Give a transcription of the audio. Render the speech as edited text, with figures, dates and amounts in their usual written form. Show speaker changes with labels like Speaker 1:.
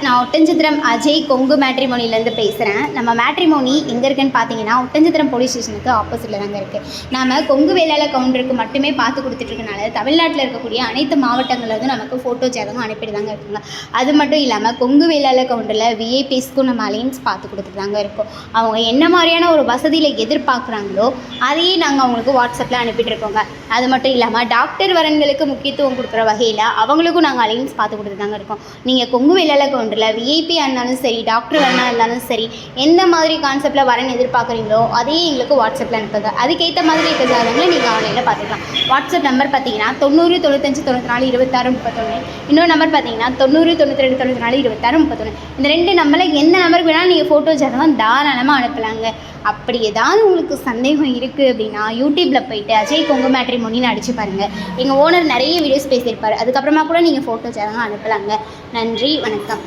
Speaker 1: நான் ஒட்டன்சத்திரம் அஜய் கொங்கு மேட்ரிமோனிலேருந்து பேசுகிறேன். நம்ம மேட்ரிமோனி எங்கே இருக்குன்னு பார்த்தீங்கன்னா, ஒட்டன்சத்திரம் போலீஸ் ஸ்டேஷனுக்கு ஆப்போசிட்டில் தாங்க இருக்குது. நம்ம கொங்கு வேளாள கவுண்டருக்கு மட்டுமே பார்த்து கொடுத்துட்ருக்கனால தமிழ்நாட்டில் இருக்கக்கூடிய அனைத்து மாவட்டங்கள்லேருந்து நமக்கு ஃபோட்டோ ஜாதகம் அனுப்பிட்டு தாங்க இருக்குங்க. அது மட்டும் இல்லாமல் கொங்கு வேளாள கவுண்டரில் விஐபிஸ்க்கும் நம்ம அலைன்ஸ் பார்த்து கொடுத்துட்டு தாங்க இருக்கோம். அவங்க என்ன மாதிரியான ஒரு வசதியில் எதிர்பார்க்குறாங்களோ அதையே நாங்கள் அவங்களுக்கு வாட்ஸ்அப்பில் அனுப்பிட்டுருக்கோங்க. அது மட்டும் இல்லாமல் டாக்டர் வரன்களுக்கு முக்கியத்துவம் கொடுக்குற வகையில் அவங்களுக்கும் நாங்கள் அலைன்ஸ் பார்த்து கொடுத்து தாங்க இருக்கோம். நீங்கள் கொங்கு வேளாள கவுண்டரில் விஐபியாக இருந்தாலும் சரி, டாக்டர் வரனாக இருந்தாலும் சரி, எந்த மாதிரி கான்செப்டில் வரன்னு எதிர்பார்க்குறீங்களோ அதையே எங்களுக்கு வாட்ஸ்அப்பில் அனுப்புங்க. அதுக்கேற்ற மாதிரி இருக்க ஜாதகங்களை நீங்கள் ஆன்லைனில் பார்த்துக்கலாம். வாட்ஸ்அப் நம்பர் பார்த்தீங்கன்னா 90 95 94 26 31. இன்னொரு நம்பர் பார்த்தீங்கன்னா 90 92 94 26 31. இந்த 2 நம்பரில் எந்த நம்பருக்கு வேணாலும் நீங்கள் ஃபோட்டோ ஜாதகம் தாராளமாக அனுப்பலாங்க. அப்படி ஏதாவது உங்களுக்கு சந்தேகம் இருக்குது அப்படின்னா யூடியூப்பில் போய்ட்டு அஜய் கொங்கு மேட்ரிமோனின்னு அடித்து பாருங்கள். எங்கள் ஓனர் நிறைய வீடியோஸ் பேசியிருப்பார். அதுக்கப்புறமா கூட நீங்கள் ஃபோட்டோ ஜாதகம் அனுப்பலாங்க. நன்றி, வணக்கம்.